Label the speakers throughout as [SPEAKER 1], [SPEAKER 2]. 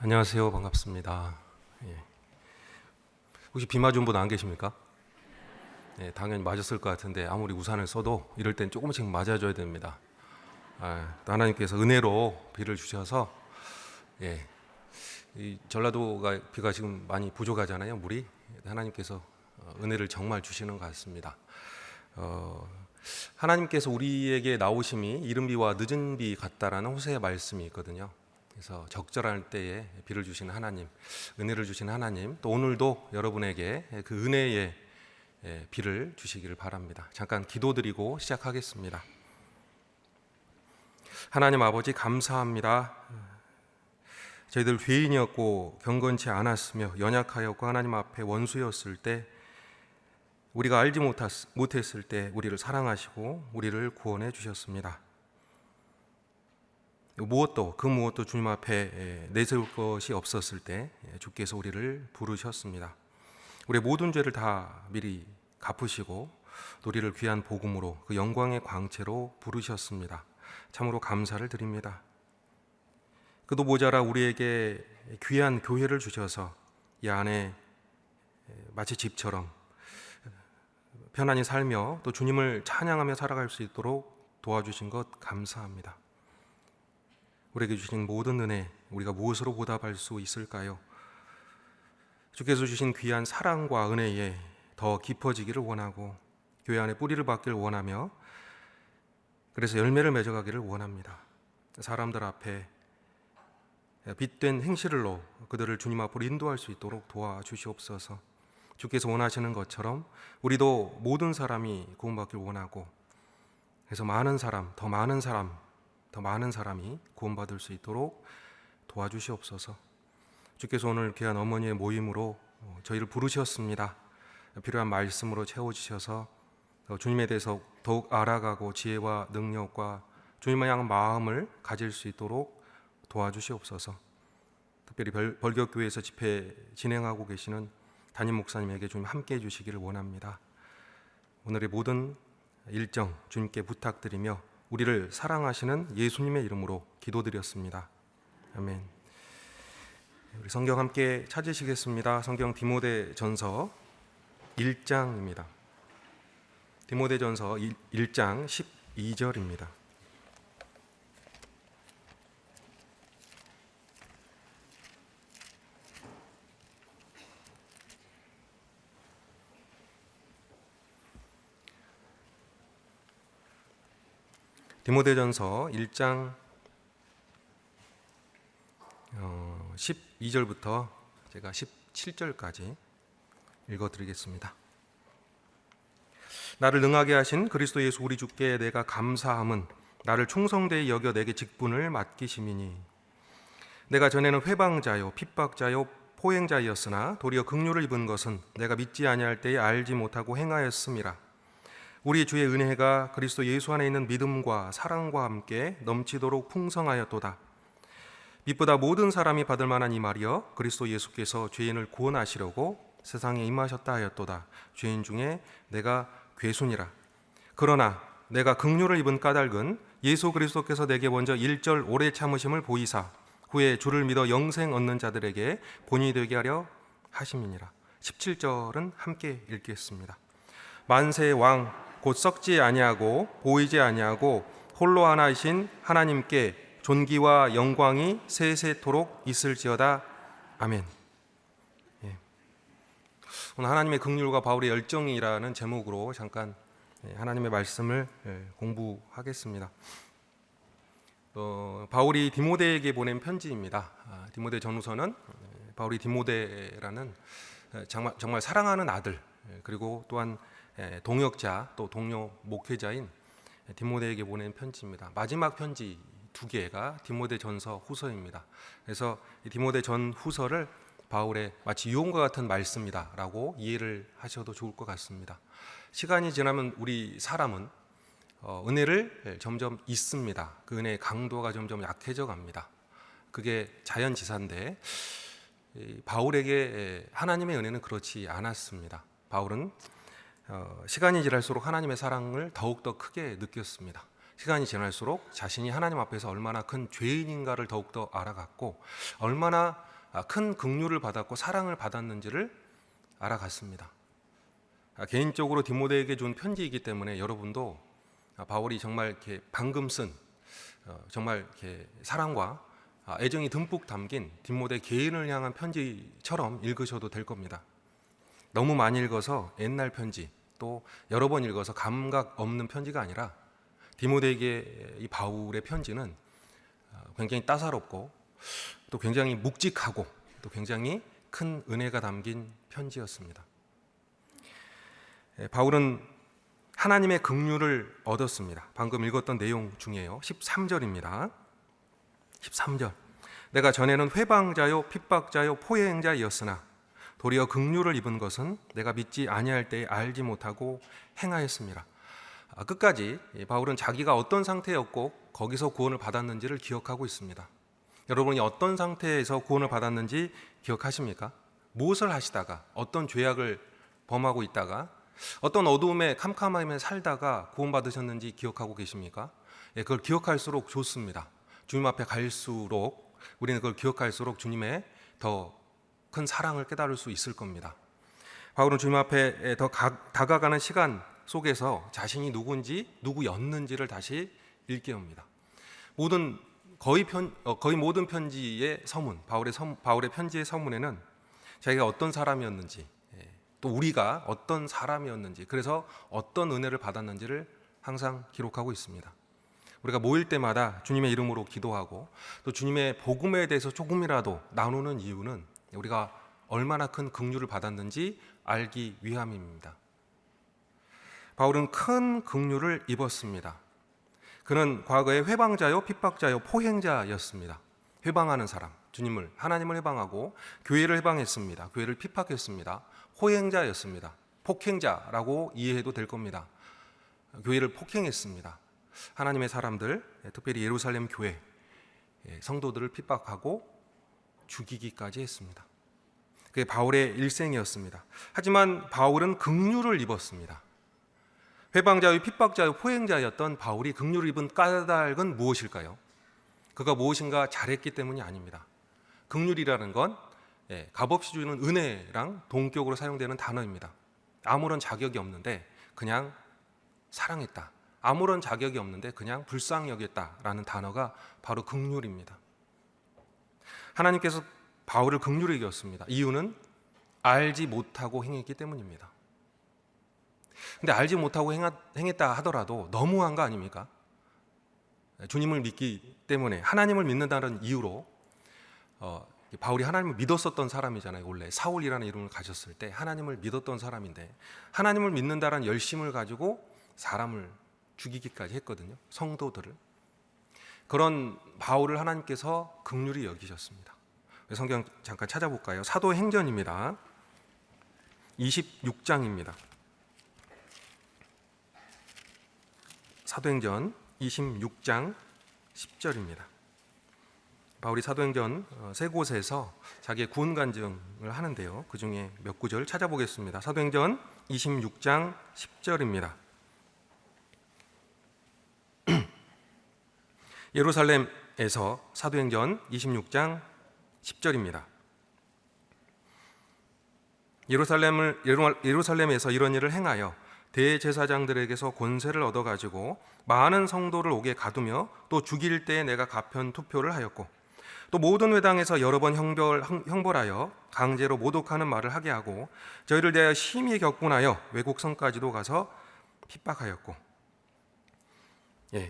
[SPEAKER 1] 안녕하세요. 반갑습니다. 예. 혹시 비 맞은 분 안 계십니까? 예, 당연히 맞았을 것 같은데 아무리 우산을 써도 이럴 땐 조금씩 맞아줘야 됩니다. 하나님께서 은혜로 비를 주셔서 예, 이 전라도가 비가 지금 많이 부족하잖아요. 물이 하나님께서 은혜를 정말 주시는 것 같습니다. 하나님께서 우리에게 나오심이 이른 비와 늦은 비 같다라는 호세의 말씀이 있거든요. 그래서 적절할 때에 비를 주시는 하나님, 은혜를 주시는 하나님, 또 오늘도 여러분에게 그 은혜의 비를 주시기를 바랍니다. 잠깐 기도드리고 시작하겠습니다. 하나님 아버지 감사합니다. 저희들 죄인이었고 경건치 않았으며 연약하였고 하나님 앞에 원수였을 때, 우리가 알지 못했을 때 우리를 사랑하시고 우리를 구원해 주셨습니다. 그 무엇도 주님 앞에 내세울 것이 없었을 때 주께서 우리를 부르셨습니다. 우리의 모든 죄를 다 미리 갚으시고 우리를 귀한 복음으로 그 영광의 광채로 부르셨습니다. 참으로 감사를 드립니다. 그도 모자라 우리에게 귀한 교회를 주셔서 이 안에 마치 집처럼 편안히 살며 또 주님을 찬양하며 살아갈 수 있도록 도와주신 것 감사합니다. 우리에게 주신 모든 은혜, 우리가 무엇으로 보답할 수 있을까요? 주께서 주신 귀한 사랑과 은혜에 더 깊어지기를 원하고 교회 안에 뿌리를 받기를 원하며, 그래서 열매를 맺어가기를 원합니다. 사람들 앞에 빛된 행실로 그들을 주님 앞으로 인도할 수 있도록 도와주시옵소서. 주께서 원하시는 것처럼 우리도 모든 사람이 구원받길 원하고, 그래서 더 많은 사람이 구원받을 수 있도록 도와주시옵소서. 주께서 오늘 귀한 어머니의 모임으로 저희를 부르셨습니다. 필요한 말씀으로 채워주셔서 주님에 대해서 더욱 알아가고 지혜와 능력과 주님을 향한 마음을 가질 수 있도록 도와주시옵소서. 특별히 벌격교회에서 집회 진행하고 계시는 담임 목사님에게 주님 함께 해주시기를 원합니다. 오늘의 모든 일정 주님께 부탁드리며 우리를 사랑하시는 예수님의 이름으로 기도드렸습니다. 아멘. 우리 성경 함께 찾으시겠습니다. 성경 디모데전서 1장입니다. 디모데전서 1장 12절입니다. 디모데전서 1장 12절부터 제가 17절까지 읽어드리겠습니다. 나를 능하게 하신 그리스도 예수 우리 주께 내가 감사함은 나를 충성되이 여겨 내게 직분을 맡기심이니, 내가 전에는 회방자요 핍박자요 포행자였으나 도리어 긍휼을 입은 것은 내가 믿지 아니할 때에 알지 못하고 행하였음이라. 우리 주의 은혜가 그리스도 예수 안에 있는 믿음과 사랑과 함께 넘치도록 풍성하였도다. 빛보다 모든 사람이 받을 만한 이 말이여, 그리스도 예수께서 죄인을 구원하시려고 세상에 임하셨다 하였도다. 죄인 중에 내가 괴순이라. 그러나 내가 긍휼을 입은 까닭은 예수 그리스도께서 내게 먼저 일절 오래 참으심을 보이사 후에 주를 믿어 영생 얻는 자들에게 본이 되게 하려 하심이니라. 17절은 함께 읽겠습니다. 만세의 왕 곧 썩지 아니하고 보이지 아니하고 홀로 하나이신 하나님께 존귀와 영광이 세세토록 있을지어다. 아멘. 예. 오늘 하나님의 긍휼과 바울의 열정이라는 제목으로 잠깐 하나님의 말씀을 공부하겠습니다. 바울이 디모데에게 보낸 편지입니다. 디모데 전후서는 바울이 디모데라는 정말 사랑하는 아들, 그리고 또한 동역자 또 동료 목회자인 디모데에게 보낸 편지입니다. 마지막 편지 두 개가 디모데 전서 후서입니다. 그래서 디모데 전 후서를 바울의 마치 유언과 같은 말씀이다라고 이해를 하셔도 좋을 것 같습니다. 시간이 지나면 우리 사람은 은혜를 점점 잊습니다. 그 은혜의 강도가 점점 약해져 갑니다. 그게 자연지사인데 바울에게 하나님의 은혜는 그렇지 않았습니다. 바울은 시간이 지날수록 하나님의 사랑을 더욱더 크게 느꼈습니다. 시간이 지날수록 자신이 하나님 앞에서 얼마나 큰 죄인인가를 더욱더 알아갔고, 얼마나 큰 긍휼을 받았고 사랑을 받았는지를 알아갔습니다. 개인적으로 디모데에게 준 편지이기 때문에 여러분도 바울이 정말 이렇게 방금 쓴 정말 이렇게 사랑과 애정이 듬뿍 담긴 디모데 개인을 향한 편지처럼 읽으셔도 될 겁니다. 너무 많이 읽어서 옛날 편지, 또 여러 번 읽어서 감각 없는 편지가 아니라 디모데에게 이 바울의 편지는 굉장히 따사롭고 또 굉장히 묵직하고 또 굉장히 큰 은혜가 담긴 편지였습니다. 바울은 하나님의 긍휼을 얻었습니다. 방금 읽었던 내용 중에요. 13절입니다. 13절. 내가 전에는 회방자요 핍박자요 포행자였으나 도리어 긍휼을 입은 것은 내가 믿지 아니할 때에 알지 못하고 행하였습니다. 끝까지 바울은 자기가 어떤 상태였고 거기서 구원을 받았는지를 기억하고 있습니다. 여러분이 어떤 상태에서 구원을 받았는지 기억하십니까? 무엇을 하시다가 어떤 죄악을 범하고 있다가 어떤 어두움에 캄캄함에 살다가 구원받으셨는지 기억하고 계십니까? 그걸 기억할수록 좋습니다. 주님 앞에 갈수록 우리는 그걸 기억할수록 주님의 더 큰 사랑을 깨달을 수 있을 겁니다. 바울은 주님 앞에 더 다가가는 시간 속에서 자신이 누구였는지를 다시 일깨웁니다. 거의 모든 편지의 서문, 바울의 편지의 서문에는 자기가 어떤 사람이었는지, 또 우리가 어떤 사람이었는지, 그래서 어떤 은혜를 받았는지를 항상 기록하고 있습니다. 우리가 모일 때마다 주님의 이름으로 기도하고 또 주님의 복음에 대해서 조금이라도 나누는 이유는 우리가 얼마나 큰 긍휼을 받았는지 알기 위함입니다. 바울은 큰 긍휼을 입었습니다. 그는 과거에 회방자요 핍박자요 포행자였습니다. 회방하는 사람, 하나님을 회방하고 교회를 회방했습니다. 교회를 핍박했습니다. 포행자였습니다. 폭행자라고 이해해도 될 겁니다. 교회를 폭행했습니다. 하나님의 사람들, 특별히 예루살렘 교회 성도들을 핍박하고 죽이기까지 했습니다. 그게 바울의 일생이었습니다. 하지만 바울은 긍휼을 입었습니다. 회방자요 핍박자요 포행자였던 바울이 긍휼을 입은 까닭은 무엇일까요? 그가 무엇인가 잘했기 때문이 아닙니다. 긍휼이라는 건 값없이 주는 은혜랑 동격으로 사용되는 단어입니다. 아무런 자격이 없는데 그냥 사랑했다. 아무런 자격이 없는데 그냥 불쌍히 여겼다라는 단어가 바로 긍휼입니다. 하나님께서 바울을 긍휼히 여겼습니다. 이유는 알지 못하고 행했기 때문입니다. 근데 알지 못하고 행했다 하더라도 너무한 거 아닙니까? 주님을 믿기 때문에 하나님을 믿는다는 이유로 바울이 하나님을 믿었었던 사람이잖아요. 원래 사울이라는 이름을 가졌을 때 하나님을 믿었던 사람인데 하나님을 믿는다는 열심을 가지고 사람을 죽이기까지 했거든요. 성도들을. 그런 바울을 하나님께서 긍휼히 여기셨습니다. 성경 잠깐 찾아볼까요? 사도행전입니다. 26장입니다. 사도행전 26장 10절입니다. 바울이 사도행전 세 곳에서 자기의 구원 간증을 하는데요. 그 중에 몇 구절 찾아보겠습니다. 사도행전 26장 10절입니다. 예루살렘에서 사도행전 26장 10절입니다. 예루살렘에서 이런 일을 행하여 대제사장들에게서 권세를 얻어가지고 많은 성도를 옥에 가두며 또 죽일 때에 내가 가편 투표를 하였고 또 모든 회당에서 여러 번 형벌하여 강제로 모독하는 말을 하게 하고 저희를 대하여 심히 격분하여 외국 성까지도 가서 핍박하였고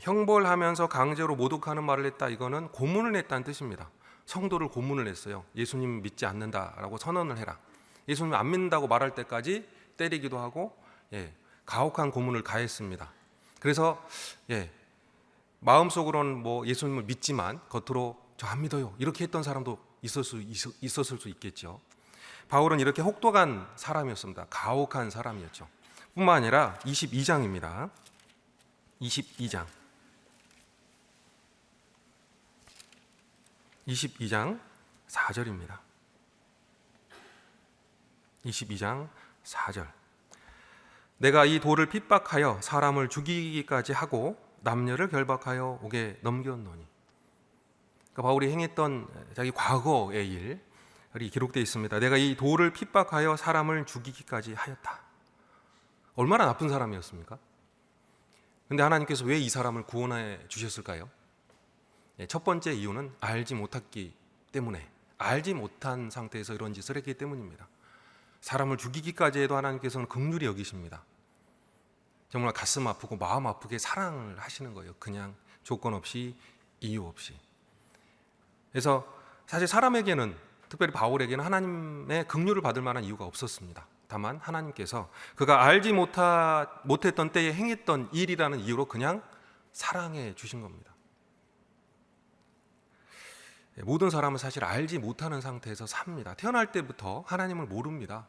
[SPEAKER 1] 형벌하면서 강제로 모독하는 말을 했다. 이거는 고문을 했다는 뜻입니다. 성도를 고문을 했어요. 예수님 믿지 않는다라고 선언을 해라. 예수님 안 믿는다고 말할 때까지 때리기도 하고 가혹한 고문을 가했습니다. 그래서 마음속으로는 뭐 예수님을 믿지만 겉으로 저 안 믿어요 이렇게 했던 사람도 있었을 수 있겠죠. 바울은 이렇게 혹독한 사람이었습니다. 가혹한 사람이었죠. 뿐만 아니라 22장입니다. 22장 4절입니다. 22장 4절. 내가 이 돌을 핍박하여 사람을 죽이기까지 하고 남녀를 결박하여 옥에 넘겼노니. 그러니까 바울이 행했던 자기 과거의 일, 기록되어 있습니다. 내가 이 돌을 핍박하여 사람을 죽이기까지 하였다. 얼마나 나쁜 사람이었습니까? 근데 하나님께서 왜 이 사람을 구원해 주셨을까요? 첫 번째 이유는 알지 못했기 때문에, 알지 못한 상태에서 이런 짓을 했기 때문입니다. 사람을 죽이기까지 해도 하나님께서는 긍휼히 여기십니다. 정말 가슴 아프고 마음 아프게 사랑을 하시는 거예요. 그냥 조건 없이, 이유 없이. 그래서 사실 사람에게는, 특별히 바울에게는 하나님의 긍휼을 받을 만한 이유가 없었습니다. 다만 하나님께서 그가 알지 못했던 때에 행했던 일이라는 이유로 그냥 사랑해 주신 겁니다. 모든 사람은 사실 알지 못하는 상태에서 삽니다. 태어날 때부터 하나님을 모릅니다.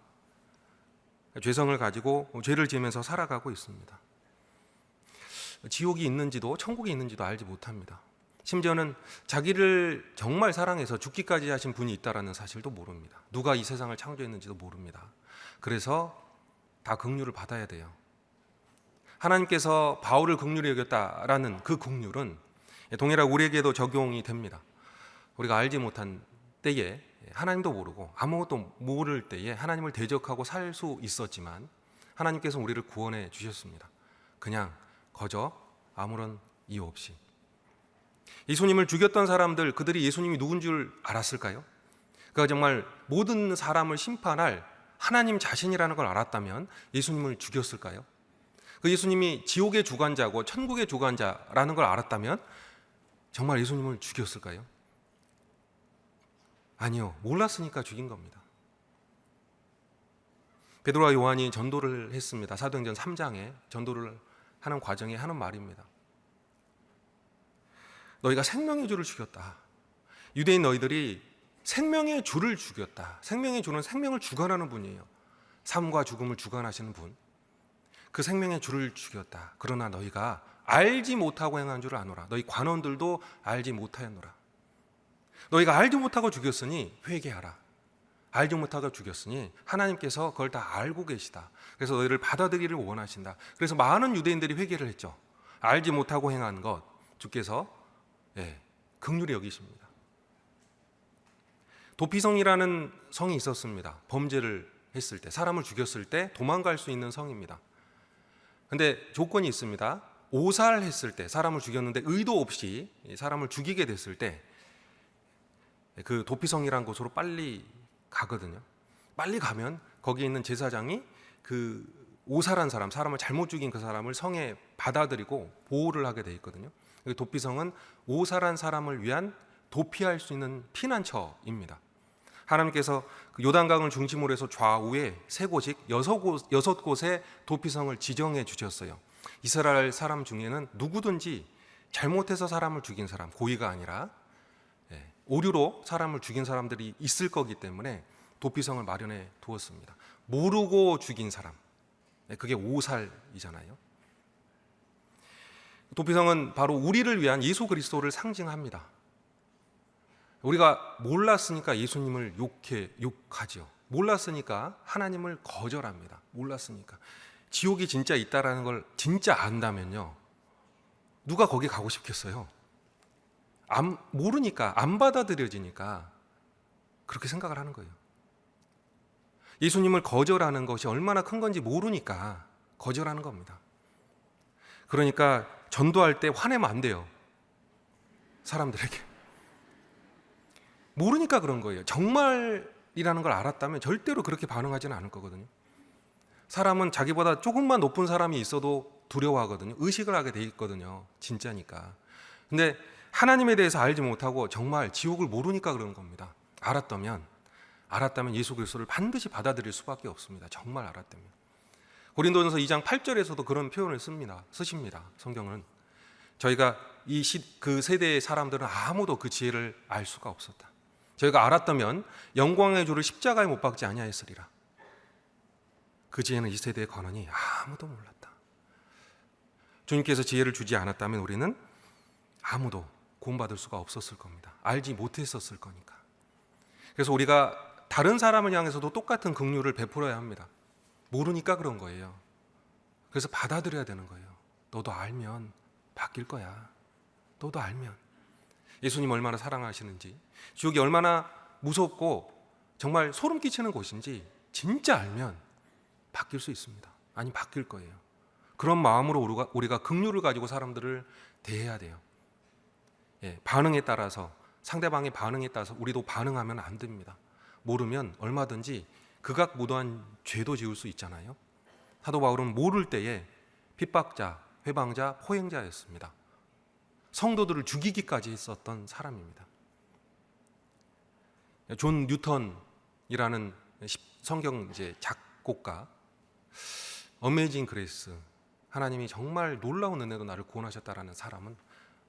[SPEAKER 1] 죄성을 가지고 죄를 지으면서 살아가고 있습니다. 지옥이 있는지도 천국이 있는지도 알지 못합니다. 심지어는 자기를 정말 사랑해서 죽기까지 하신 분이 있다는 사실도 모릅니다. 누가 이 세상을 창조했는지도 모릅니다. 그래서 다 긍휼을 받아야 돼요. 하나님께서 바울을 긍휼히 여겼다라는 그 긍휼은 동일하게 우리에게도 적용이 됩니다. 우리가 알지 못한 때에, 하나님도 모르고 아무것도 모를 때에 하나님을 대적하고 살 수 있었지만 하나님께서 우리를 구원해 주셨습니다. 그냥 거저 아무런 이유 없이. 예수님을 죽였던 사람들, 그들이 예수님이 누군 줄 알았을까요? 그가 정말 모든 사람을 심판할 하나님 자신이라는 걸 알았다면 예수님을 죽였을까요? 그 예수님이 지옥의 주관자고 천국의 주관자라는 걸 알았다면 정말 예수님을 죽였을까요? 아니요, 몰랐으니까 죽인 겁니다. 베드로와 요한이 전도를 했습니다. 사도행전 3장에 전도를 하는 과정에 하는 말입니다. 너희가 생명의 주를 죽였다. 유대인 너희들이 생명의 주를 죽였다. 생명의 주는 생명을 주관하는 분이에요. 삶과 죽음을 주관하시는 분. 그 생명의 주를 죽였다. 그러나 너희가 알지 못하고 행한 줄 아노라. 너희 관원들도 알지 못하였노라. 너희가 알지 못하고 죽였으니 회개하라. 알지 못하고 죽였으니 하나님께서 그걸 다 알고 계시다. 그래서 너희를 받아들이기를 원하신다. 그래서 많은 유대인들이 회개를 했죠. 알지 못하고 행한 것 주께서 긍휼히 여기십니다. 도피성이라는 성이 있었습니다. 범죄를 했을 때, 사람을 죽였을 때 도망갈 수 있는 성입니다. 근데 조건이 있습니다. 오살했을 때, 사람을 죽였는데 의도 없이 사람을 죽이게 됐을 때 그 도피성이라는 곳으로 빨리 가거든요. 빨리 가면 거기에 있는 제사장이 그 오살한 사람, 사람을 잘못 죽인 그 사람을 성에 받아들이고 보호를 하게 돼 있거든요. 도피성은 오살한 사람을 위한 도피할 수 있는 피난처입니다. 하나님께서 그 요단강을 중심으로 해서 좌우에 세 곳씩 여섯 곳의 도피성을 지정해 주셨어요. 이스라엘 사람 중에는 누구든지 잘못해서 사람을 죽인 사람, 고의가 아니라 오류로 사람을 죽인 사람들이 있을 거기 때문에 도피성을 마련해 두었습니다. 모르고 죽인 사람, 그게 오살이잖아요. 도피성은 바로 우리를 위한 예수 그리스도를 상징합니다. 우리가 몰랐으니까 예수님을 욕하죠. 몰랐으니까 하나님을 거절합니다. 몰랐으니까. 지옥이 진짜 있다라는 걸 진짜 안다면요, 누가 거기 가고 싶겠어요? 모르니까, 안 받아들여지니까 그렇게 생각을 하는 거예요. 예수님을 거절하는 것이 얼마나 큰 건지 모르니까 거절하는 겁니다. 그러니까 전도할 때 화내면 안 돼요. 사람들에게. 모르니까 그런 거예요. 정말이라는 걸 알았다면 절대로 그렇게 반응하지는 않을 거거든요. 사람은 자기보다 조금만 높은 사람이 있어도 두려워하거든요. 의식을 하게 돼 있거든요. 진짜니까. 근데 하나님에 대해서 알지 못하고 정말 지옥을 모르니까 그런 겁니다. 알았다면 예수 그리스도를 반드시 받아들일 수밖에 없습니다. 정말 알았다면. 고린도전서 2장 8절에서도 그런 표현을 쓰십니다. 성경은 저희가 그 세대의 사람들은 아무도 그 지혜를 알 수가 없었다. 저희가 알았다면 영광의 주를 십자가에 못 박지 아니하였으리라. 그 지혜는 이 세대의 권한이 아무도 몰랐다. 주님께서 지혜를 주지 않았다면 우리는 아무도 구원받을 수가 없었을 겁니다. 알지 못했었을 거니까. 그래서 우리가 다른 사람을 향해서도 똑같은 긍휼을 베풀어야 합니다. 모르니까 그런 거예요. 그래서 받아들여야 되는 거예요. 너도 알면 바뀔 거야. 너도 알면. 예수님 얼마나 사랑하시는지, 지옥이 얼마나 무섭고 정말 소름 끼치는 곳인지 진짜 알면 바뀔 수 있습니다. 아니, 바뀔 거예요. 그런 마음으로 우리가 긍휼을 가지고 사람들을 대해야 돼요. 반응에 따라서, 상대방의 반응에 따라서 우리도 반응하면 안 됩니다. 모르면 얼마든지 극악무도한 죄도 지을 수 있잖아요. 사도 바울은 모를 때에 핍박자, 회방자, 포행자였습니다. 성도들을 죽이기까지 했었던 사람입니다. 존 뉴턴이라는 성경 작곡가, 어메이징 그레이스, 하나님이 정말 놀라운 은혜로 나를 구원하셨다라는 사람은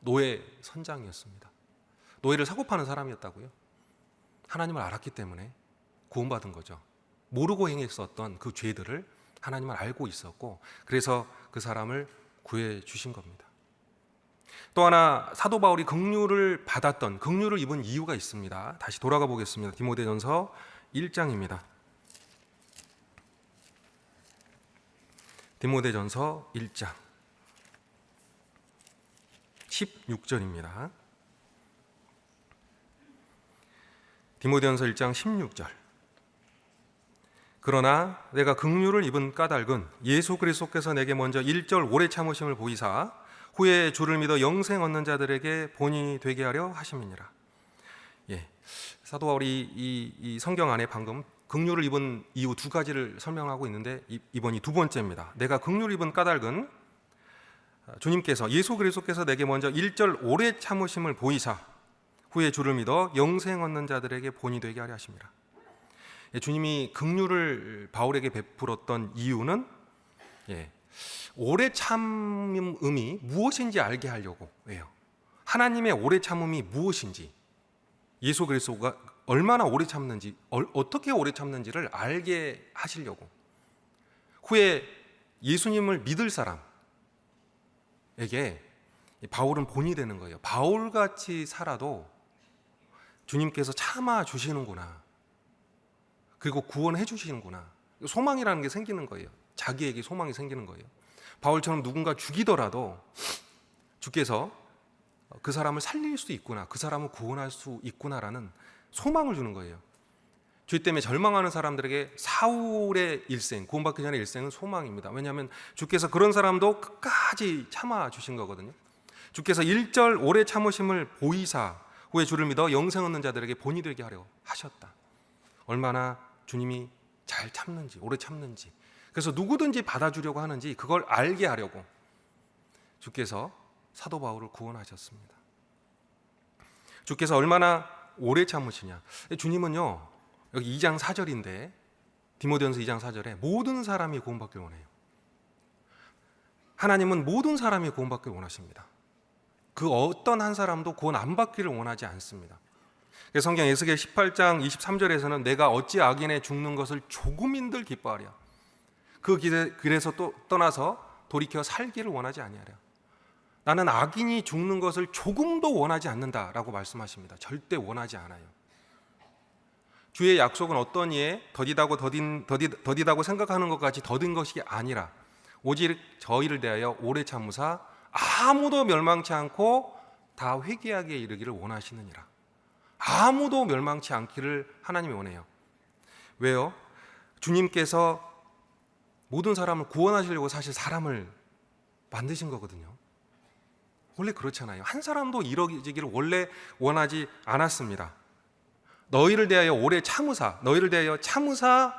[SPEAKER 1] 노예 선장이었습니다. 노예를 사고 파는 사람이었다고요. 하나님을 알았기 때문에 구원받은 거죠. 모르고 행했었던 그 죄들을 하나님을 알고 있었고, 그래서 그 사람을 구해 주신 겁니다. 또 하나 사도 바울이 긍휼을 받았던, 긍휼을 입은 이유가 있습니다. 다시 돌아가 보겠습니다. 디모데전서 1장입니다. 디모데전서 1장 16절입니다. 디모데전서 1장 16절. 그러나 내가 긍휼을 입은 까닭은 예수 그리스도께서 내게 먼저 1절 오래 참으심을 보이사 후에 주를 믿어 영생 얻는 자들에게 본이 되게 하려 하심이니라. 사도 바울이 이 성경 안에 방금 긍휼을 입은 이유 두 가지를 설명하고 있는데, 이번이 두 번째입니다. 내가 긍휼을 입은 까닭은 주님께서, 예수 그리스도께서 내게 먼저 1절 오래 참으심을 보이사 후에 주를 믿어 영생 얻는 자들에게 본이 되게 하려 하심이라. 주님이 긍휼을 바울에게 베풀었던 이유는 오래 참음이 무엇인지 알게 하려고. 왜요? 하나님의 오래 참음이 무엇인지, 예수 그리스도가 얼마나 오래 참는지, 어떻게 오래 참는지를 알게 하시려고. 후에 예수님을 믿을 사람에게 바울은 본이 되는 거예요. 바울같이 살아도 주님께서 참아 주시는구나, 그리고 구원해 주시는구나, 소망이라는 게 생기는 거예요. 자기에게 소망이 생기는 거예요. 바울처럼 누군가 죽이더라도 주께서 그 사람을 살릴 수 있구나, 그 사람을 구원할 수 있구나라는 소망을 주는 거예요. 죄 때문에 절망하는 사람들에게 사울의 일생, 구원받기 전의 일생은 소망입니다. 왜냐하면 주께서 그런 사람도 끝까지 참아 주신 거거든요. 주께서 1절 오래 참으심을 보이사 후에 주를 믿어 영생 얻는 자들에게 본이 되게 하려 하셨다. 얼마나 주님이 잘 참는지, 오래 참는지, 그래서 누구든지 받아주려고 하는지 그걸 알게 하려고 주께서 사도 바울을 구원하셨습니다. 주께서 얼마나 오래 참으시냐. 주님은요, 여기 2장 4절인데, 디모데전서 2장 4절에 모든 사람이 구원받길 원해요. 하나님은 모든 사람이 구원받길 원하십니다. 그 어떤 한 사람도 구원 안 받기를 원하지 않습니다. 성경 에스겔 18장 23절에서는 내가 어찌 악인의 죽는 것을 조금인들 기뻐하랴. 그 길에서 또 떠나서 돌이켜 살기를 원하지 아니하랴. 나는 악인이 죽는 것을 조금도 원하지 않는다라고 말씀하십니다. 절대 원하지 않아요. 주의 약속은 어떤 이에 더디다고 생각하는 것 같이 더딘 것이 아니라 오직 저희를 대하여 오래 참으사 아무도 멸망치 않고 다 회개하게 이르기를 원하시느니라. 아무도 멸망치 않기를 하나님이 원해요. 왜요? 주님께서 모든 사람을 구원하시려고 사실 사람을 만드신 거거든요. 원래 그렇잖아요. 한 사람도 이루어지기를 원래 원하지 않았습니다. 너희를 대하여 오래 참으사, 너희를 대하여 참으사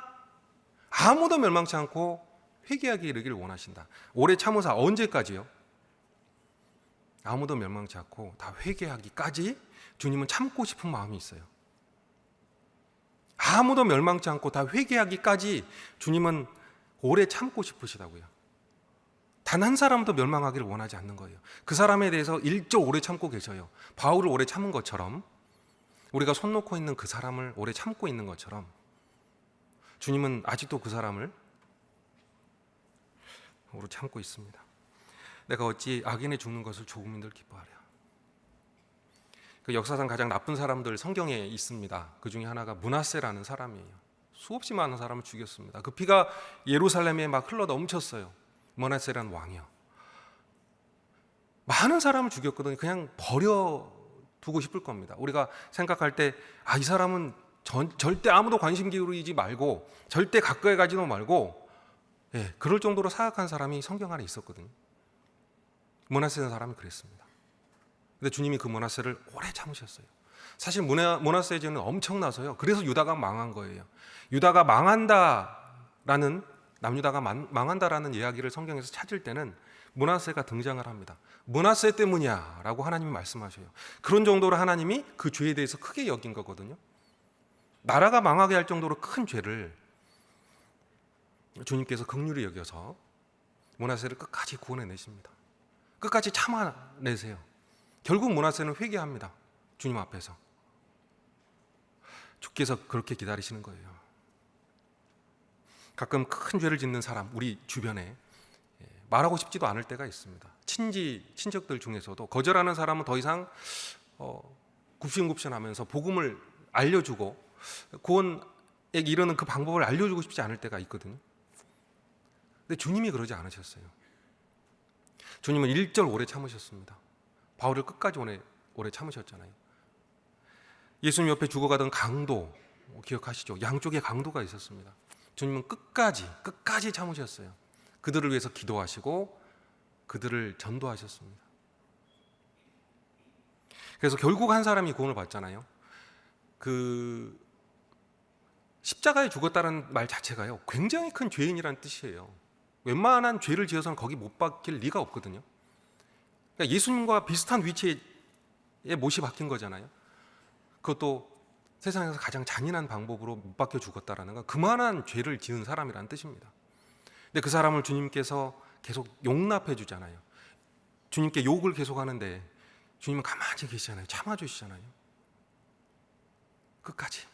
[SPEAKER 1] 아무도 멸망치 않고 회개하게 이르기를 원하신다. 오래 참으사 언제까지요? 아무도 멸망치 않고 다 회개하기까지 주님은 참고 싶은 마음이 있어요. 아무도 멸망치 않고 다 회개하기까지 주님은 오래 참고 싶으시다고요. 단 한 사람도 멸망하기를 원하지 않는 거예요. 그 사람에 대해서 일조 오래 참고 계셔요. 바울을 오래 참은 것처럼, 우리가 손 놓고 있는 그 사람을 오래 참고 있는 것처럼 주님은 아직도 그 사람을 오래 참고 있습니다. 내가 어찌 악인의 죽는 것을 조금인들 기뻐하랴. 그 역사상 가장 나쁜 사람들 성경에 있습니다. 그 중에 하나가 므낫세라는 사람이에요. 수없이 많은 사람을 죽였습니다. 그 피가 예루살렘에 막 흘러 넘쳤어요. 므낫세라는 왕이요. 많은 사람을 죽였거든요. 그냥 버려두고 싶을 겁니다. 우리가 생각할 때 이 사람은 절대 아무도 관심 기울이지 말고 절대 가까이 가지도 말고 그럴 정도로 사악한 사람이 성경 안에 있었거든요. 므낫세라는 사람이 그랬습니다. 근데 주님이 그 므낫세를 오래 참으셨어요. 사실 므낫세의 죄는 엄청나서요. 그래서 유다가 망한 거예요. 유다가 망한다라는 남유다가 망한다라는 이야기를 성경에서 찾을 때는 므낫세가 등장을 합니다. 므낫세 때문이야 라고 하나님이 말씀하셔요. 그런 정도로 하나님이 그 죄에 대해서 크게 여긴 거거든요. 나라가 망하게 할 정도로 큰 죄를 주님께서 긍휼히 여겨서 므낫세를 끝까지 구원해내십니다. 끝까지 참아내세요. 결국 므낫세는 회개합니다. 주님 앞에서. 주께서 그렇게 기다리시는 거예요. 가끔 큰 죄를 짓는 사람, 우리 주변에 말하고 싶지도 않을 때가 있습니다. 친척들 중에서도 거절하는 사람은 더 이상 굽신굽신하면서 복음을 알려주고 구원에 이르는 그 방법을 알려주고 싶지 않을 때가 있거든요. 근데 주님이 그러지 않으셨어요. 주님은 1절 오래 참으셨습니다. 바울을 끝까지 오래 참으셨잖아요. 예수님 옆에 죽어가던 강도 기억하시죠? 양쪽에 강도가 있었습니다. 주님은 끝까지 참으셨어요. 그들을 위해서 기도하시고 그들을 전도하셨습니다. 그래서 결국 한 사람이 구원을 받잖아요. 그 십자가에 죽었다는 말 자체가요, 굉장히 큰 죄인이라는 뜻이에요. 웬만한 죄를 지어서는 거기 못 박힐 리가 없거든요. 그러니까 예수님과 비슷한 위치에 못이 박힌 거잖아요. 그것도 세상에서 가장 잔인한 방법으로 못 박혀 죽었다라는 건 그만한 죄를 지은 사람이라는 뜻입니다. 근데 그 사람을 주님께서 계속 용납해 주잖아요. 주님께 욕을 계속 하는데 주님은 가만히 계시잖아요. 참아주시잖아요. 끝까지.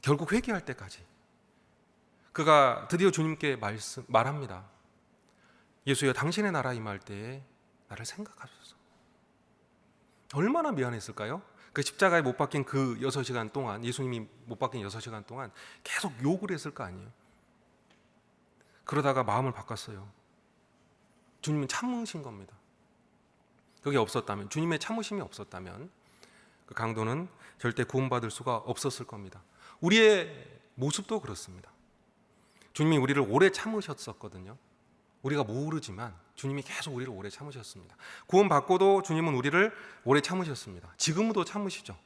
[SPEAKER 1] 결국 회개할 때까지. 그가 드디어 주님께 말합니다. 예수여, 당신의 나라 임할 때에 나를 생각하소서. 얼마나 미안했을까요? 그 십자가에 못 박힌 그 6시간 동안, 예수님이 못 박힌 6시간 동안 계속 욕을 했을 거 아니에요. 그러다가 마음을 바꿨어요. 주님은 참으신 겁니다. 그게 없었다면, 주님의 참으심이 없었다면 그 강도는 절대 구원받을 수가 없었을 겁니다. 우리의 모습도 그렇습니다. 주님이 우리를 오래 참으셨었거든요. 우리가 모르지만 주님이 계속 우리를 오래 참으셨습니다. 구원받고도 주님은 우리를 오래 참으셨습니다. 지금도 참으시죠.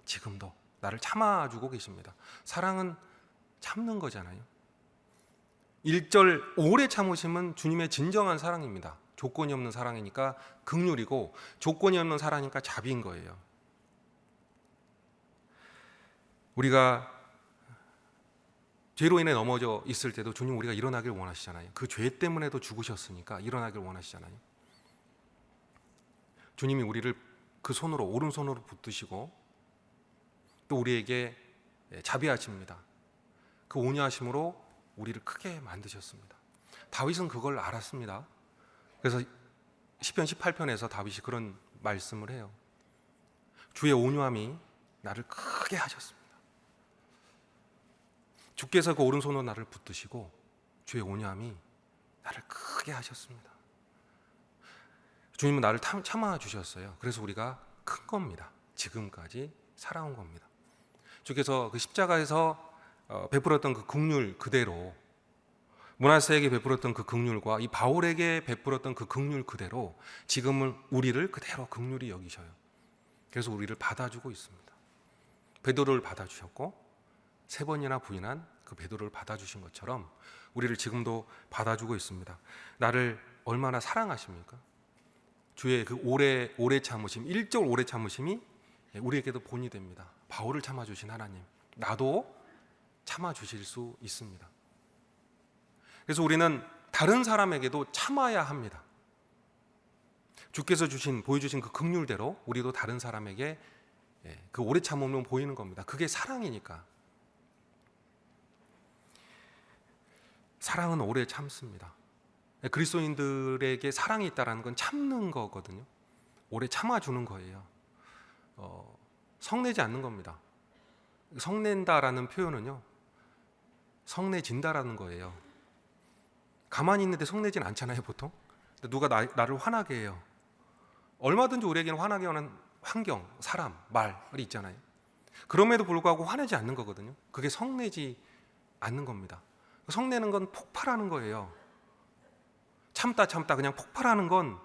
[SPEAKER 1] 지금도 나를 참아주고 계십니다. 사랑은 참는 거잖아요. 1절 오래 참으심은 주님의 진정한 사랑입니다. 조건이 없는 사랑이니까 긍휼이고, 조건이 없는 사랑이니까 자비인 거예요. 우리가 죄로 인해 넘어져 있을 때도 주님 우리가 일어나길 원하시잖아요. 그 죄 때문에도 죽으셨으니까 일어나길 원하시잖아요. 주님이 우리를 그 손으로, 오른손으로 붙드시고 또 우리에게 자비하십니다. 그 온유하심으로 우리를 크게 만드셨습니다. 다윗은 그걸 알았습니다. 그래서 시편 18편에서 다윗이 그런 말씀을 해요. 주의 온유함이 나를 크게 하셨습니다. 주께서 그 오른손으로 나를 붙드시고 주의 온유함이 나를 크게 하셨습니다. 주님은 나를 참아주셨어요. 그래서 우리가 큰 겁니다. 지금까지 살아온 겁니다. 주께서 그 십자가에서 베풀었던 그 긍휼 그대로, 므낫세에게 베풀었던 그 긍휼과 이 바울에게 베풀었던 그 긍휼 그대로 지금은 우리를 그대로 긍휼히 여기셔요. 그래서 우리를 받아주고 있습니다. 베드로를 받아주셨고 3번이나 부인한 그 베드로를 받아주신 것처럼 우리를 지금도 받아주고 있습니다. 나를 얼마나 사랑하십니까? 주의 그 오래 참으심, 1절 오래 참으심이 우리에게도 본이 됩니다. 바울을 참아주신 하나님, 나도 참아주실 수 있습니다. 그래서 우리는 다른 사람에게도 참아야 합니다. 주께서 보여주신 그 긍휼대로 우리도 다른 사람에게 그 오래 참음을 보이는 겁니다. 그게 사랑이니까. 사랑은 오래 참습니다. 그리스도인들에게 사랑이 있다는 건 참는 거거든요. 오래 참아주는 거예요. 성내지 않는 겁니다. 성낸다라는 표현은요, 성내진다라는 거예요. 가만히 있는데 성내진 않잖아요, 보통. 누가 나를 화나게 해요. 얼마든지 우리에게는 화나게 하는 환경, 사람, 말이 있잖아요. 그럼에도 불구하고 화내지 않는 거거든요. 그게 성내지 않는 겁니다. 성내는 건 폭발하는 거예요. 참다 그냥 폭발하는 건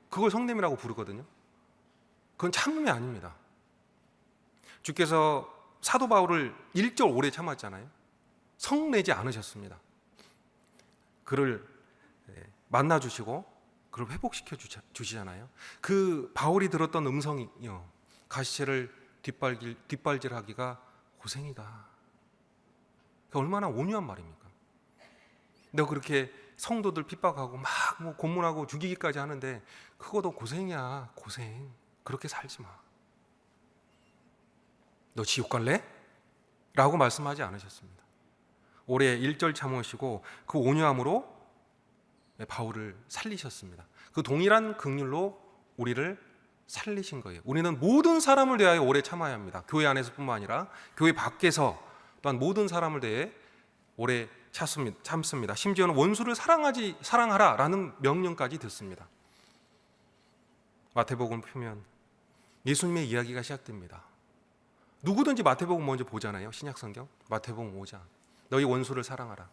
[SPEAKER 1] 그걸 성냄이라고 부르거든요. 그건 참음이 아닙니다. 주께서 사도 바울을 1절 오래 참았잖아요. 성내지 않으셨습니다. 그를 만나주시고 그를 회복시켜 주시잖아요. 그 바울이 들었던 음성이요, 가시체를 뒷발질하기가 고생이다. 얼마나 온유한 말입니까? 너 그렇게 성도들 핍박하고 막 뭐 고문하고 죽이기까지 하는데 그거도 고생이야. 고생. 그렇게 살지 마. 너 지옥 갈래? 라고 말씀하지 않으셨습니다. 오래 1절 참으시고 그 온유함으로 바울을 살리셨습니다. 그 동일한 긍휼로 우리를 살리신 거예요. 우리는 모든 사람을 대하여 오래 참아야 합니다. 교회 안에서뿐만 아니라 교회 밖에서 또한 모든 사람을 대해 오래 참습니다. 심지어는 원수를 사랑하라라는 명령까지 듣습니다. 마태복음 보면 예수님의 이야기가 시작됩니다. 누구든지 마태복음 먼저 보잖아요. 신약성경 마태복음 5장. 너희 원수를 사랑하라.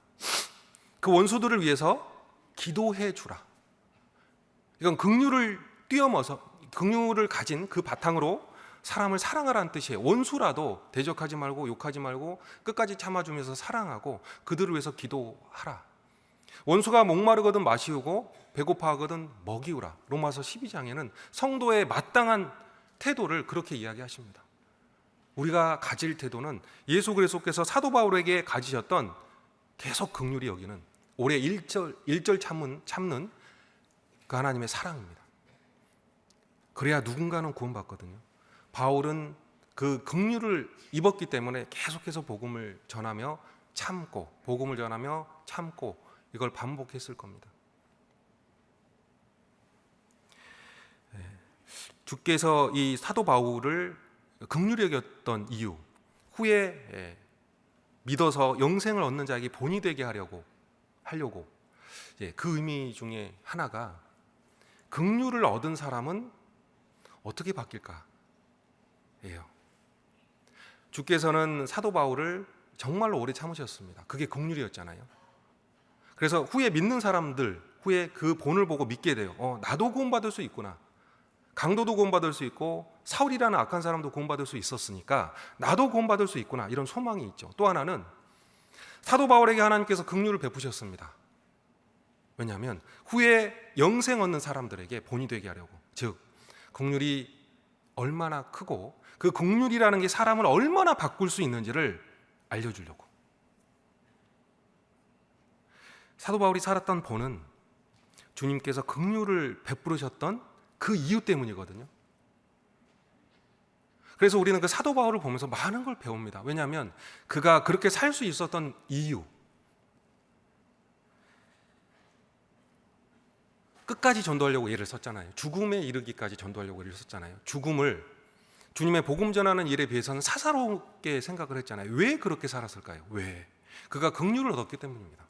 [SPEAKER 1] 그 원수들을 위해서 기도해 주라. 이건 긍휼을 뛰어넘어서 긍휼을 가진 그 바탕으로 사람을 사랑하라는 뜻이에요. 원수라도 대적하지 말고 욕하지 말고 끝까지 참아주면서 사랑하고 그들을 위해서 기도하라. 원수가 목마르거든 마시우고 배고파하거든 먹이우라. 로마서 12장에는 성도의 마땅한 태도를 그렇게 이야기하십니다. 우리가 가질 태도는 예수 그리스도께서 사도 바울에게 가지셨던 계속 긍휼히 여기는 올해 1절 참는 그 하나님의 사랑입니다. 그래야 누군가는 구원받거든요. 바울은 그 긍휼을 입었기 때문에 계속해서 복음을 전하며 참고 복음을 전하며 참고 이걸 반복했을 겁니다. 주께서 이 사도 바울을 긍휼히 여겼던 이유, 후에 믿어서 영생을 얻는 자에게 본이 되게 하려고 그 의미 중에 하나가 긍휼을 얻은 사람은 어떻게 바뀔까? 예요. 주께서는 사도 바울을 정말로 오래 참으셨습니다. 그게 긍휼이었잖아요. 그래서 후에 믿는 사람들, 후에 그 본을 보고 믿게 돼요. 나도 구원받을 수 있구나. 강도도 구원받을 수 있고 사울이라는 악한 사람도 구원받을 수 있었으니까 나도 구원받을 수 있구나. 이런 소망이 있죠. 또 하나는 사도 바울에게 하나님께서 긍휼을 베푸셨습니다. 왜냐하면 후에 영생 얻는 사람들에게 본이 되게 하려고. 즉 긍휼이 얼마나 크고 그 긍휼이라는 게 사람을 얼마나 바꿀 수 있는지를 알려주려고. 사도 바울이 살았던 본은 주님께서 긍휼을 베푸셨던 그 이유 때문이거든요. 그래서 우리는 그 사도 바울을 보면서 많은 걸 배웁니다. 왜냐하면 그가 그렇게 살 수 있었던 이유, 끝까지 전도하려고 애를 썼잖아요. 죽음에 이르기까지 전도하려고 애를 썼잖아요. 죽음을 주님의 복음 전하는 일에 비해서는 사사롭게 생각을 했잖아요. 왜 그렇게 살았을까요? 왜? 그가 긍휼을 얻었기 때문입니다.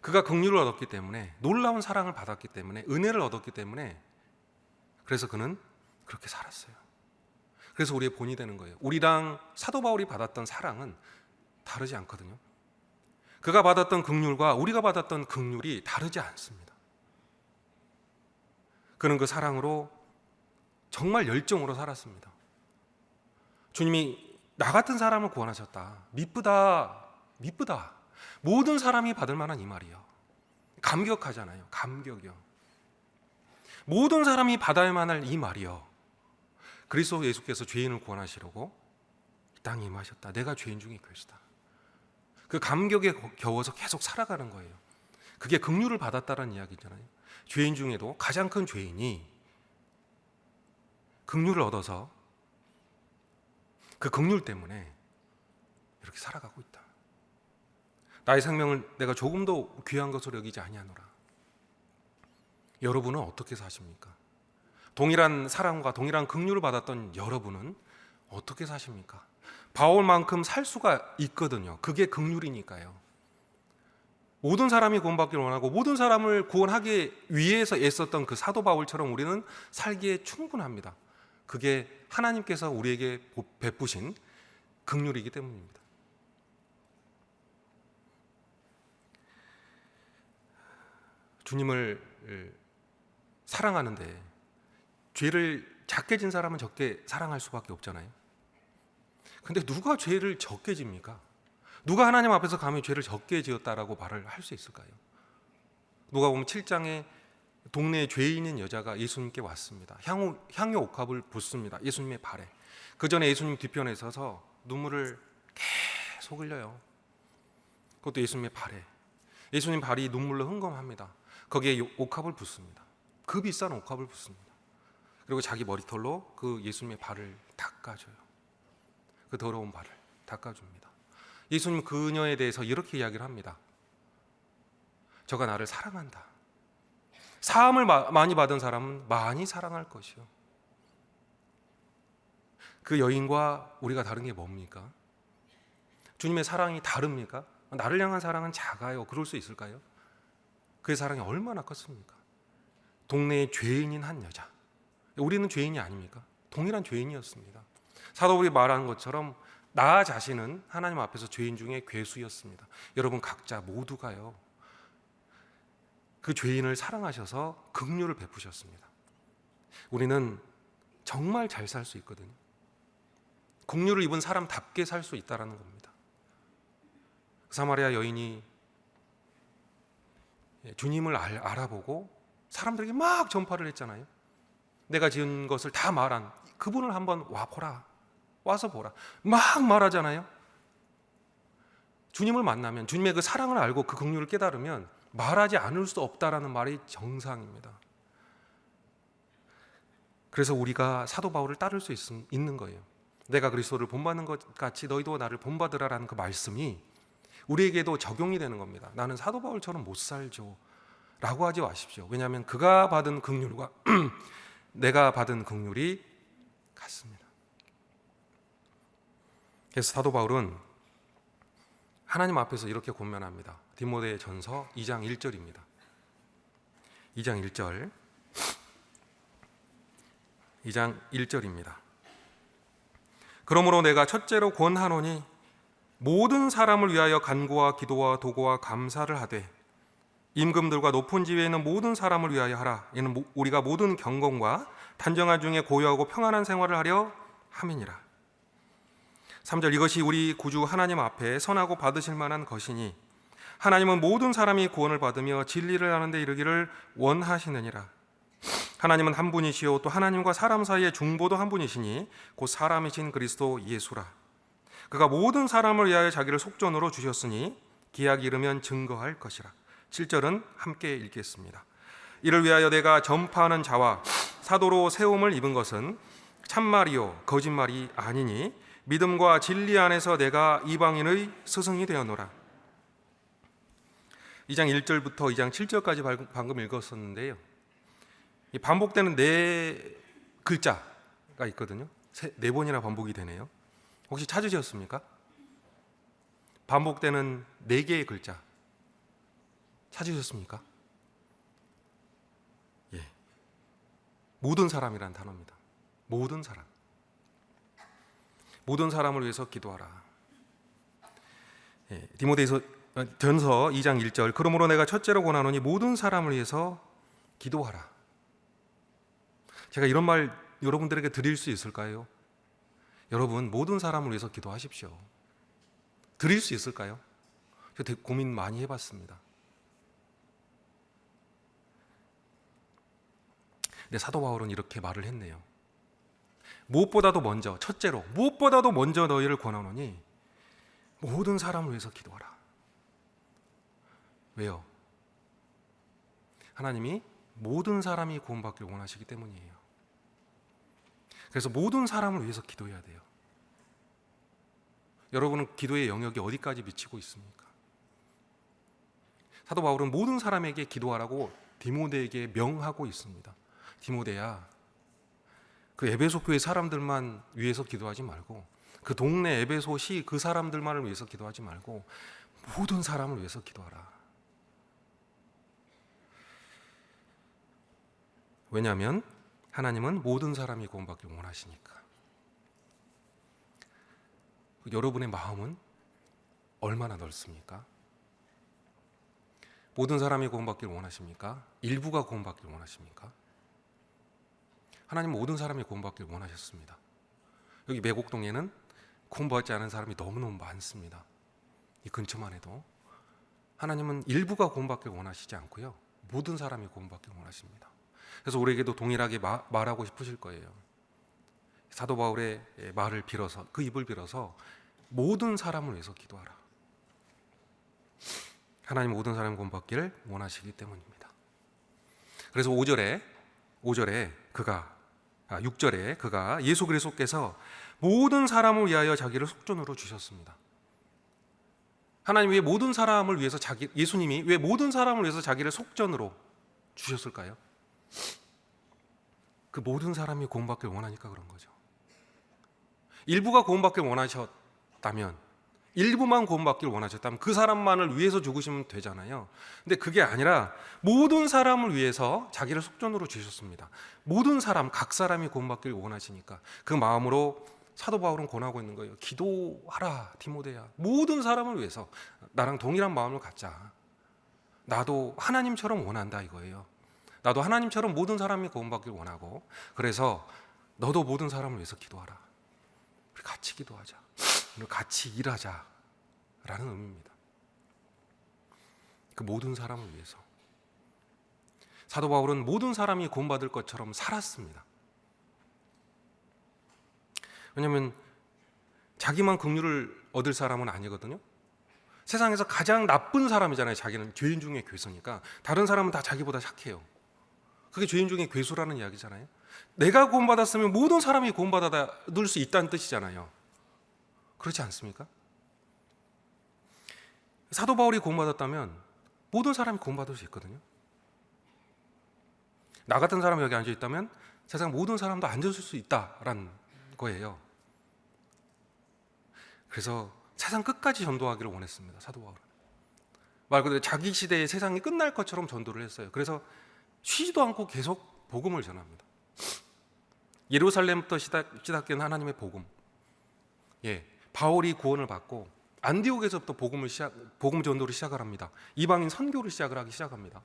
[SPEAKER 1] 그가 긍휼을 얻었기 때문에, 놀라운 사랑을 받았기 때문에, 은혜를 얻었기 때문에, 그래서 그는 그렇게 살았어요. 그래서 우리의 본이 되는 거예요. 우리랑 사도 바울이 받았던 사랑은 다르지 않거든요. 그가 받았던 긍휼과 우리가 받았던 긍휼이 다르지 않습니다. 그는 그 사랑으로 정말 열정으로 살았습니다. 주님이 나 같은 사람을 구원하셨다. 미쁘다. 모든 사람이 받을 만한 이 말이요. 감격하잖아요. 감격이요. 모든 사람이 받아야 만할 이 말이요. 그리스도 예수께서 죄인을 구원하시려고 이 땅에 임하셨다. 내가 죄인 중에 것이다. 그 감격에 겨워서 계속 살아가는 거예요. 그게 긍휼을 받았다는 이야기잖아요. 죄인 중에도 가장 큰 죄인이 긍휼을 얻어서 그 긍휼 때문에 이렇게 살아가고 있다. 나의 생명을 내가 조금도 귀한 것으로 여기지 아니하노라. 여러분은 어떻게 사십니까? 동일한 사랑과 동일한 긍휼을 받았던 여러분은 어떻게 사십니까? 바울만큼 살 수가 있거든요. 그게 긍휼이니까요. 모든 사람이 구원받기를 원하고 모든 사람을 구원하기 위해서 애썼던 그 사도 바울처럼 우리는 살기에 충분합니다. 그게 하나님께서 우리에게 베푸신 긍휼이기 때문입니다. 주님을 사랑하는데 죄를 작게 진 사람은 적게 사랑할 수밖에 없잖아요. 근데 누가 죄를 적게 집니까? 누가 하나님 앞에서 감히 죄를 적게 지었다라고 말을 할 수 있을까요? 누가복음 7장에 동네에 죄인인 여자가 예수님께 왔습니다. 향유 옥합을 붓습니다. 예수님의 발에. 그 전에 예수님 뒤편에 서서 눈물을 계속 흘려요. 그것도 예수님의 발에. 예수님 발이 눈물로 흥건합니다. 거기에 옥합을 붓습니다. 그 비싼 옥합을 붓습니다. 그리고 자기 머리털로 그 예수님의 발을 닦아줘요. 그 더러운 발을 닦아줍니다. 예수님 그녀에 대해서 이렇게 이야기를 합니다. 저가 나를 사랑한다. 사함을 많이 받은 사람은 많이 사랑할 것이요. 그 여인과 우리가 다른 게 뭡니까? 주님의 사랑이 다릅니까? 나를 향한 사랑은 작아요. 그럴 수 있을까요? 그의 사랑이 얼마나 컸습니까? 동네의 죄인인 한 여자. 우리는 죄인이 아닙니까? 동일한 죄인이었습니다. 사도 바울이 말하는 것처럼 나 자신은 하나님 앞에서 죄인 중에 괴수였습니다. 여러분 각자 모두가요. 그 죄인을 사랑하셔서 긍휼을 베푸셨습니다. 우리는 정말 잘 살 수 있거든요. 긍휼을 입은 사람답게 살 수 있다는 겁니다. 사마리아 여인이 주님을 알아보고 사람들에게 막 전파를 했잖아요. 내가 지은 것을 다 말한 그분을 한번 와보라. 와서 보라. 막 말하잖아요. 주님을 만나면 주님의 그 사랑을 알고 그 긍휼을 깨달으면 말하지 않을 수 없다라는 말이 정상입니다. 그래서 우리가 사도 바울을 따를 수 있는 거예요. 내가 그리스도를 본받는 것 같이 너희도 나를 본받으라라는 그 말씀이 우리에게도 적용이 되는 겁니다. 나는 사도 바울처럼 못 살죠 라고 하지 마십시오. 왜냐하면 그가 받은 긍휼과 내가 받은 긍휼이 같습니다. 그래서 사도 바울은 하나님 앞에서 이렇게 권면합니다. 디모데 전서 2장 1절입니다. 2장 1절 2장 1절입니다. 그러므로 내가 첫째로 권하노니 모든 사람을 위하여 간구와 기도와 도구와 감사를 하되 임금들과 높은 지위에 있는 모든 사람을 위하여 하라. 이는 우리가 모든 경건과 단정한 중에 고요하고 평안한 생활을 하려 함이니라. 3절 이것이 우리 구주 하나님 앞에 선하고 받으실 만한 것이니 하나님은 모든 사람이 구원을 받으며 진리를 하는 데 이르기를 원하시느니라. 하나님은 한 분이시요 또 하나님과 사람 사이의 중보도 한 분이시니 곧 사람이신 그리스도 예수라. 그가 모든 사람을 위하여 자기를 속전으로 주셨으니 기약이 이르면 증거할 것이라. 7절은 함께 읽겠습니다. 이를 위하여 내가 전파하는 자와 사도로 세움을 입은 것은 참말이요 거짓말이 아니니 믿음과 진리 안에서 내가 이방인의 스승이 되었노라. 2장 1절부터 2장 7절까지 방금 읽었었는데요. 이 반복되는 네 글자가 있거든요. 네 번이나 반복이 되네요. 혹시 찾으셨습니까? 반복되는 네 개의 글자 찾으셨습니까? 예, 모든 사람이라는 단어입니다. 모든 사람. 모든 사람을 위해서 기도하라. 예, 디모데전서 2장 1절 그러므로 내가 첫째로 권하노니 모든 사람을 위해서 기도하라. 제가 이런 말 여러분들에게 드릴 수 있을까요? 여러분 모든 사람을 위해서 기도하십시오. 드릴 수 있을까요? 저 되게 고민 많이 해봤습니다. 근데 사도 바울은 이렇게 말을 했네요. 무엇보다도 먼저 첫째로 무엇보다도 먼저 너희를 권하노니 모든 사람을 위해서 기도하라. 왜요? 하나님이 모든 사람이 구원받기를 원하시기 때문이에요. 그래서 모든 사람을 위해서 기도해야 돼요. 여러분은 기도의 영역이 어디까지 미치고 있습니까? 사도 바울은 모든 사람에게 기도하라고 디모데에게 명하고 있습니다. 디모데야, 그 에베소 교회 사람들만 위해서 기도하지 말고 그 동네 에베소시 그 사람들만을 위해서 기도하지 말고 모든 사람을 위해서 기도하라. 왜냐하면 하나님은 모든 사람이 구원받길 원하시니까. 여러분의 마음은 얼마나 넓습니까? 모든 사람이 구원받길 원하십니까? 일부가 구원받길 원하십니까? 하나님은 모든 사람이 구원받길 원하셨습니다. 여기 매곡동에는 구원받지 않은 사람이 너무너무 많습니다. 이 근처만 해도 하나님은 일부가 구원받길 원하시지 않고요, 모든 사람이 구원받길 원하십니다. 그래서 우리에게도 동일하게 말하고 싶으실 거예요. 사도 바울의 말을 빌어서, 그 입을 빌어서 모든 사람을 위해서 기도하라. 하나님 모든 사람이 구원받기를 원하시기 때문입니다. 그래서 6절에 그가 예수 그리스도께서 모든 사람을 위하여 자기를 속전으로 주셨습니다. 하나님 왜 모든 사람을 위해서 예수님이 왜 모든 사람을 위해서 자기를 속전으로 주셨을까요? 그 모든 사람이 구원받길 원하니까 그런 거죠. 일부가 구원받길 원하셨다면, 일부만 구원받길 원하셨다면 그 사람만을 위해서 죽으시면 되잖아요. 근데 그게 아니라 모든 사람을 위해서 자기를 속전으로 주셨습니다. 모든 사람, 각 사람이 구원받길 원하시니까 그 마음으로 사도 바울은 권하고 있는 거예요. 기도하라 디모데야. 모든 사람을 위해서 나랑 동일한 마음을 갖자. 나도 하나님처럼 원한다 이거예요. 나도 하나님처럼 모든 사람이 구원받길 원하고, 그래서 너도 모든 사람을 위해서 기도하라. 우리 같이 기도하자. 우리 같이 일하자 라는 의미입니다. 그 모든 사람을 위해서 사도 바울은 모든 사람이 구원받을 것처럼 살았습니다. 왜냐하면 자기만 긍휼을 얻을 사람은 아니거든요. 세상에서 가장 나쁜 사람이잖아요. 자기는 죄인 중에 괴수니까. 다른 사람은 다 자기보다 착해요. 그게 죄인 중에 괴수라는 이야기잖아요. 내가 구원받았으면 모든 사람이 구원받을 수 있다는 뜻이잖아요. 그렇지 않습니까? 사도 바울이 구원받았다면 모든 사람이 구원받을 수 있거든요. 나 같은 사람이 여기 앉아 있다면 세상 모든 사람도 앉아줄 수 있다라는 거예요. 그래서 세상 끝까지 전도하기를 원했습니다. 사도 바울은 말 그대로 자기 시대에 세상이 끝날 것처럼 전도를 했어요. 그래서 쉬지도 않고 계속 복음을 전합니다. 예루살렘부터 시작된 하나님의 복음. 바울이 구원을 받고 안디옥에서부터 복음 전도를 시작을 합니다. 이방인 선교를 하기 시작합니다.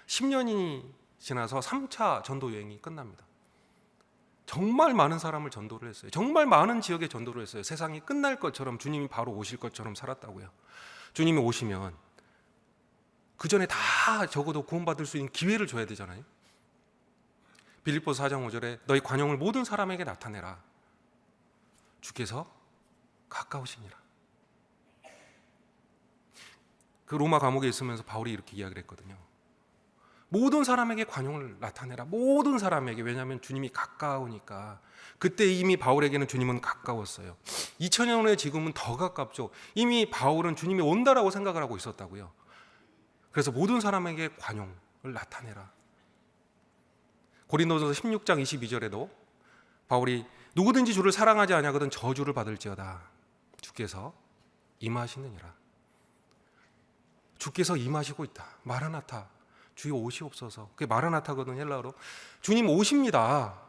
[SPEAKER 1] 10년이 지나서 3차 전도 여행이 끝납니다. 정말 많은 사람을 전도를 했어요. 정말 많은 지역에 전도를 했어요. 세상이 끝날 것처럼, 주님이 바로 오실 것처럼 살았다고요. 주님이 오시면 그 전에 다 적어도 구원받을 수 있는 기회를 줘야 되잖아요. 빌립보서 4장 5절에 너희 관용을 모든 사람에게 나타내라. 주께서 가까우시니라. 그 로마 감옥에 있으면서 바울이 이렇게 이야기를 했거든요. 모든 사람에게 관용을 나타내라. 모든 사람에게. 왜냐하면 주님이 가까우니까. 그때 이미 바울에게는 주님은 가까웠어요. 2000년 후에 지금은 더 가깝죠. 이미 바울은 주님이 온다라고 생각을 하고 있었다고요. 그래서 모든 사람에게 관용을 나타내라. 고린도전서 16장 22절에도 바울이 누구든지 주를 사랑하지 아니하거든 저주를 받을지어다. 주께서 임하시느니라. 주께서 임하시고 있다. 마라나타. 주여 오시옵소서. 그게 마라나타거든요. 헬라어로. 주님 오십니다.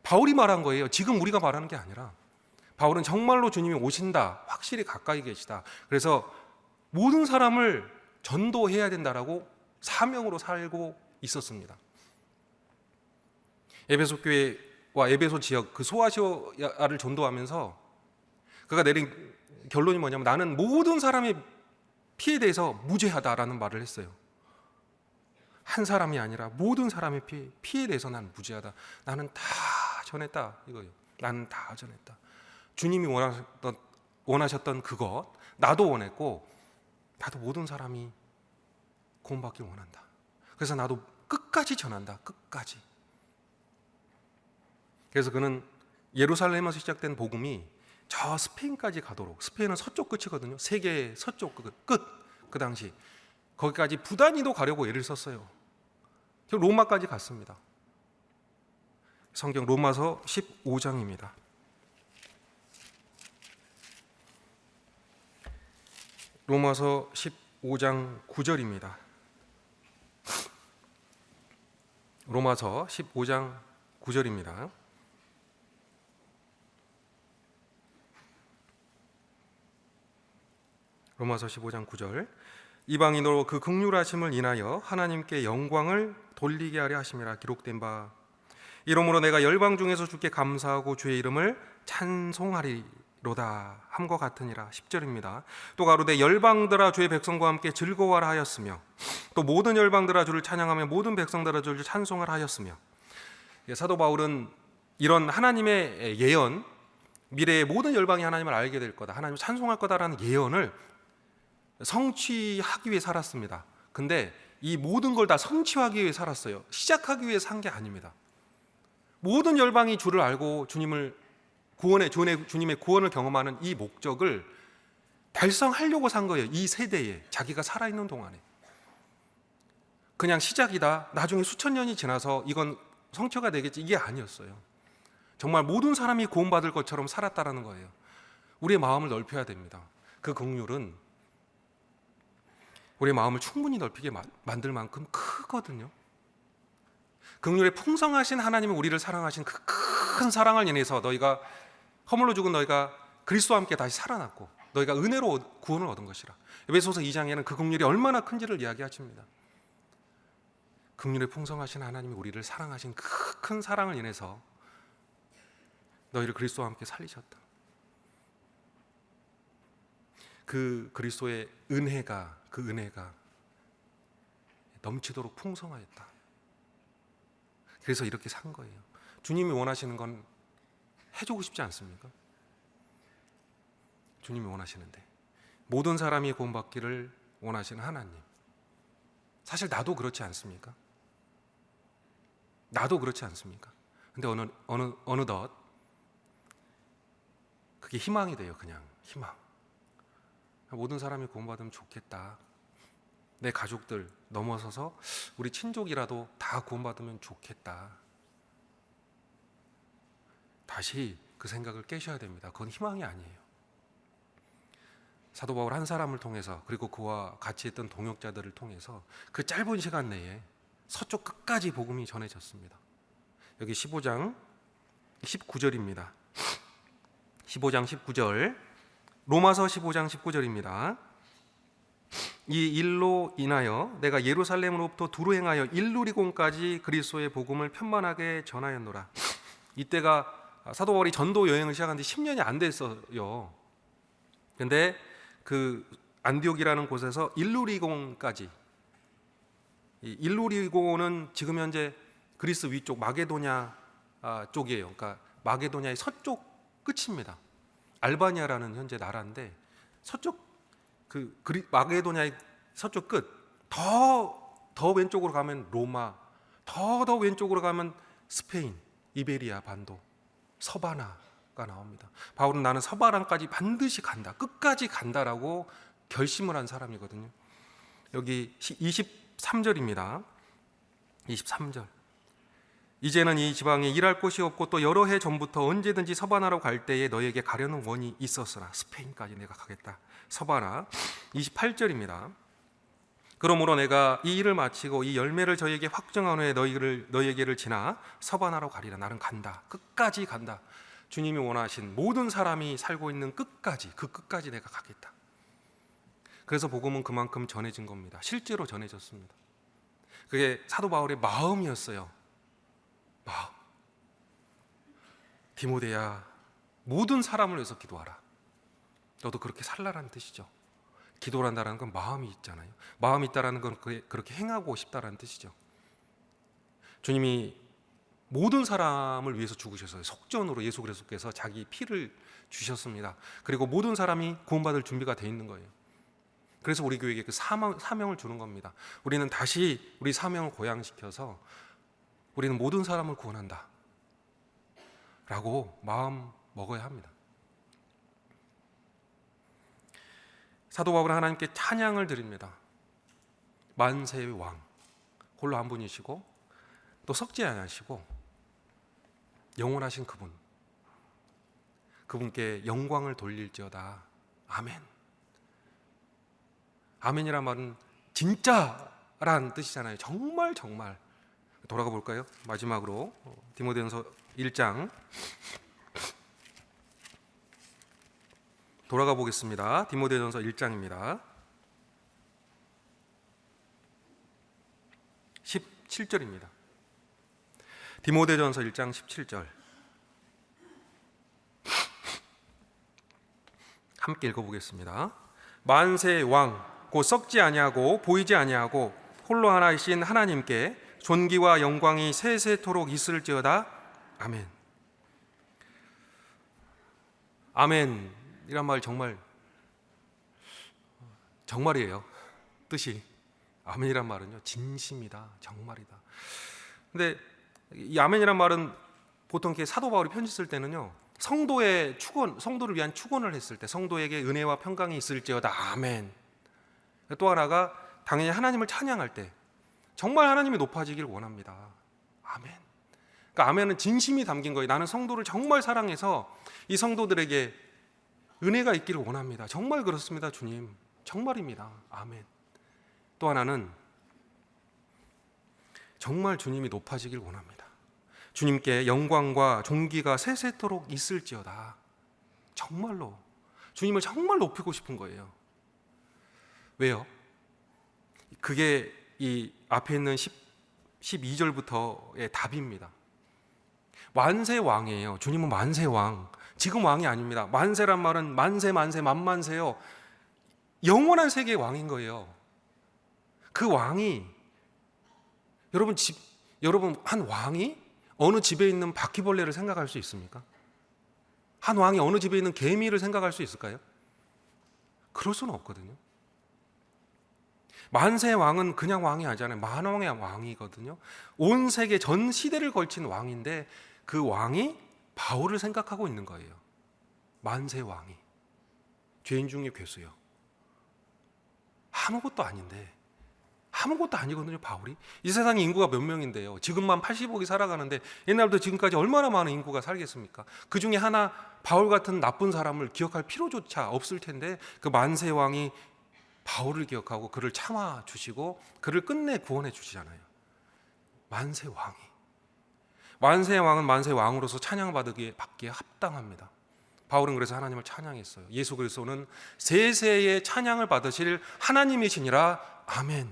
[SPEAKER 1] 바울이 말한 거예요. 지금 우리가 말하는 게 아니라. 바울은 정말로 주님이 오신다. 확실히 가까이 계시다. 그래서 모든 사람을 전도해야 된다라고 사명으로 살고 있었습니다. 에베소 교회와 에베소 지역 그 소아시아를 전도하면서 그가 내린 결론이 뭐냐면 나는 모든 사람의 피에 대해서 무죄하다라는 말을 했어요. 한 사람이 아니라 모든 사람의 피에 대해서 난 무죄하다. 나는 다 전했다 이거예요. 나는 다 전했다. 주님이 원하셨던 그것 나도 원했고, 나도 모든 사람이 구원받길 원한다. 그래서 나도 끝까지 전한다. 끝까지. 그래서 그는 예루살렘에서 시작된 복음이 저 스페인까지 가도록, 스페인은 서쪽 끝이거든요. 세계의 서쪽 끝. 그 당시 거기까지 부단히도 가려고 애를 썼어요. 로마까지 갔습니다. 성경 로마서 15장입니다. 로마서 15장 9절입니다. 로마서 15장 9절입니다. 로마서 15장 9절. 이방인으로 그 긍휼하심을 인하여 하나님께 영광을 돌리게 하려 하심이라 기록된 바 이러므로 내가 열방 중에서 주께 감사하고 주의 이름을 찬송하리로다 함과 같으니라. 10절입니다. 또 가로되 열방들아 주의 백성과 함께 즐거워하라 하였으며 또 모든 열방들아 주를 찬양하며 모든 백성들아 주를 찬송하라 하였으며. 사도 바울은 이런 하나님의 예언, 미래의 모든 열방이 하나님을 알게 될 거다, 하나님을 찬송할 거다라는 예언을 성취하기 위해 살았습니다. 근데 이 모든 걸 다 성취하기 위해 살았어요. 시작하기 위해 산 게 아닙니다. 모든 열방이 주를 알고 주님의 구원을 경험하는 이 목적을 달성하려고 산 거예요. 이 세대에, 자기가 살아있는 동안에. 그냥 시작이다, 나중에 수천 년이 지나서 이건 성취가 되겠지, 이게 아니었어요. 정말 모든 사람이 구원받을 것처럼 살았다라는 거예요. 우리의 마음을 넓혀야 됩니다. 그 긍휼은 우리의 마음을 충분히 넓히게 만들 만큼 크거든요. 긍휼에 풍성하신 하나님은 우리를 사랑하신 그 큰 사랑을 인해서 너희가 허물로 죽은 너희가 그리스도와 함께 다시 살아났고 너희가 은혜로 구원을 얻은 것이라. 에베소서 2장에는 그 긍휼이 얼마나 큰지를 이야기하십니다. 긍휼에 풍성하신 하나님이 우리를 사랑하신 그 큰 사랑을 인해서 너희를 그리스도와 함께 살리셨다. 그 그리스도의 은혜가 넘치도록 풍성하였다. 그래서 이렇게 산 거예요. 주님이 원하시는 건 해주고 싶지 않습니까? 주님이 원하시는데 모든 사람이 구원받기를 원하시는 하나님. 사실 나도 그렇지 않습니까? 나도 그렇지 않습니까? 근데 어느덧 그게 희망이 돼요. 그냥 희망. 모든 사람이 구원받으면 좋겠다. 내 가족들 넘어서서 우리 친족이라도 다 구원받으면 좋겠다. 다시 그 생각을 깨셔야 됩니다. 그건 희망이 아니에요. 사도 바울 한 사람을 통해서, 그리고 그와 같이 했던 동역자들을 통해서 그 짧은 시간 내에 서쪽 끝까지 복음이 전해졌습니다. 여기 15장 19절입니다. 15장 19절, 로마서 15장 19절입니다. 이 일로 인하여 내가 예루살렘으로부터 두루 행하여 일루리곤까지 그리스도의 복음을 편만하게 전하였노라. 이때가 사도 바울이 전도 여행을 시작한 지 10년이 안 됐어요. 근데 그 안디옥이라는 곳에서 일루리곤까지, 이 일루리곤은 지금 현재 그리스 위쪽 마게도냐 쪽이에요. 그러니까 마게도냐의 서쪽 끝입니다. 알바니아라는 현재 나라인데 서쪽 마게도냐의 서쪽 끝, 더 왼쪽으로 가면 로마, 더 왼쪽으로 가면 스페인, 이베리아 반도, 서바나가 나옵니다. 바울은 나는 서바나까지 반드시 간다, 끝까지 간다라고 결심을 한 사람이거든요. 여기 23절입니다. 23절. 이제는 이 지방에 일할 곳이 없고 또 여러 해 전부터 언제든지 서바나로 갈 때에 너에게 가려는 원이 있었으나 스페인까지 내가 가겠다. 서바나. 28절입니다. 그러므로 내가 이 일을 마치고 이 열매를 저에게 확정한 후에 너에게를 지나 서바나로 가리라. 나는 간다. 끝까지 간다. 주님이 원하신 모든 사람이 살고 있는 끝까지, 그 끝까지 내가 가겠다. 그래서 복음은 그만큼 전해진 겁니다. 실제로 전해졌습니다. 그게 사도 바울의 마음이었어요. 마음. 디모데야, 모든 사람을 위해서 기도하라. 너도 그렇게 살라라는 뜻이죠. 기도한다는 건 마음이 있잖아요. 마음이 있다라는 건 그렇게 행하고 싶다라는 뜻이죠. 주님이 모든 사람을 위해서 죽으셔서 속전으로 예수 그리스도께서 자기 피를 주셨습니다. 그리고 모든 사람이 구원받을 준비가 돼 있는 거예요. 그래서 우리 교회에게 그 사명을 주는 겁니다. 우리는 다시 우리 사명을 고양시켜서 우리는 모든 사람을 구원한다 라고 마음 먹어야 합니다. 사도 바울은 하나님께 찬양을 드립니다. 만세의 왕, 홀로 한 분이시고 또 섞지 않으시고 영원하신 그분께 영광을 돌릴지어다. 아멘. 아멘이란 말은 진짜란 뜻이잖아요. 정말 돌아가 볼까요? 마지막으로 디모데전서 1장 돌아가 보겠습니다. 디모데전서 1장입니다. 17절입니다. 디모데전서 1장 17절 함께 읽어보겠습니다. 만세의 왕 곧 썩지 아니하고 보이지 아니하고 홀로 하나이신 하나님께 존귀와 영광이 세세토록 있을지어다. 아멘. 아멘이란 말 정말이에요. 뜻이 아멘이란 말은요, 진심이다, 정말이다. 근데 이 아멘이란 말은 보통 이렇게 사도 바울이 편지 쓸 때는요, 성도를 위한 축원을 했을 때 성도에게 은혜와 평강이 있을지어다. 아멘. 또 하나가 당연히 하나님을 찬양할 때 정말 하나님이 높아지길 원합니다. 아멘. 그러니까 아멘은 진심이 담긴 거예요. 나는 성도를 정말 사랑해서 이 성도들에게 은혜가 있기를 원합니다. 정말 그렇습니다, 주님. 정말입니다. 아멘. 또 하나는 정말 주님이 높아지길 원합니다. 주님께 영광과 존귀가 세세토록 있을지어다. 정말로 주님을 정말 높이고 싶은 거예요. 왜요? 그게 이 앞에 있는 12절부터의 답입니다. 만세 왕이에요. 주님은 만세 왕. 지금 왕이 아닙니다. 만세란 말은 만세 만세요. 영원한 세계의 왕인 거예요. 그 왕이 여러분 한 왕이 어느 집에 있는 바퀴벌레를 생각할 수 있습니까? 한 왕이 어느 집에 있는 개미를 생각할 수 있을까요? 그럴 수는 없거든요. 만세의 왕은 그냥 왕이 아니잖아요. 만왕의 왕이거든요. 온 세계 전 시대를 걸친 왕인데 그 왕이 바울을 생각하고 있는 거예요. 만세 왕이 죄인 중에 괴수요. 아무것도 아닌데, 아무것도 아니거든요. 바울이 이 세상에 인구가 몇 명인데요, 지금만 80억이 살아가는데 옛날부터 지금까지 얼마나 많은 인구가 살겠습니까? 그 중에 하나 바울 같은 나쁜 사람을 기억할 필요조차 없을 텐데 그 만세 왕이 바울을 기억하고 그를 참아 주시고 그를 끝내 구원해 주시잖아요. 만세 왕은 만세 왕으로서 찬양받기에 합당합니다. 바울은 그래서 하나님을 찬양했어요. 예수 그리스도는 세세의 찬양을 받으실 하나님이시니라. 아멘.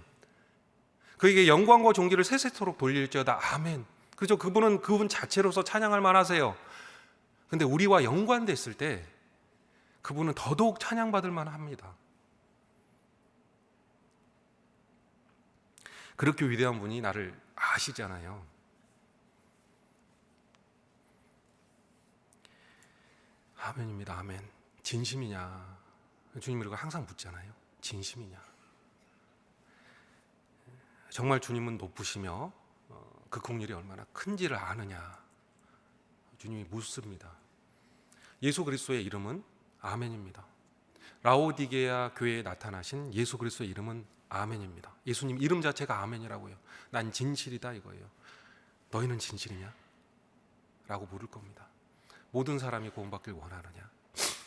[SPEAKER 1] 그에게 영광과 존귀를 세세토록 돌릴지어다. 아멘. 그죠? 그분은 그분 자체로서 찬양할 만하세요. 근데 우리와 연관됐을 때 그분은 더더욱 찬양받을 만합니다. 그렇게 위대한 분이 나를 아시잖아요. 아멘입니다. 아멘. 진심이냐? 주님 우리가 항상 묻잖아요. 진심이냐? 정말 주님은 높으시며 그 국률이 얼마나 큰지를 아느냐? 주님이 묻습니다. 예수 그리스도의 이름은 아멘입니다. 라오디게아 교회에 나타나신 예수 그리스도의 이름은 아멘입니다. 예수님 이름 자체가 아멘이라고요. 난 진실이다 이거예요. 너희는 진실이냐? 라고 물을 겁니다. 모든 사람이 구원받길 원하느냐?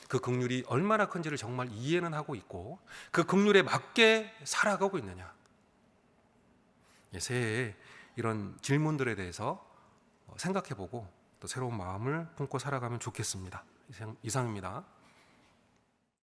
[SPEAKER 1] 그 긍휼이 얼마나 큰지를 정말 이해는 하고 있고 그 긍휼에 맞게 살아가고 있느냐? 새해에 이런 질문들에 대해서 생각해보고 또 새로운 마음을 품고 살아가면 좋겠습니다. 이상입니다.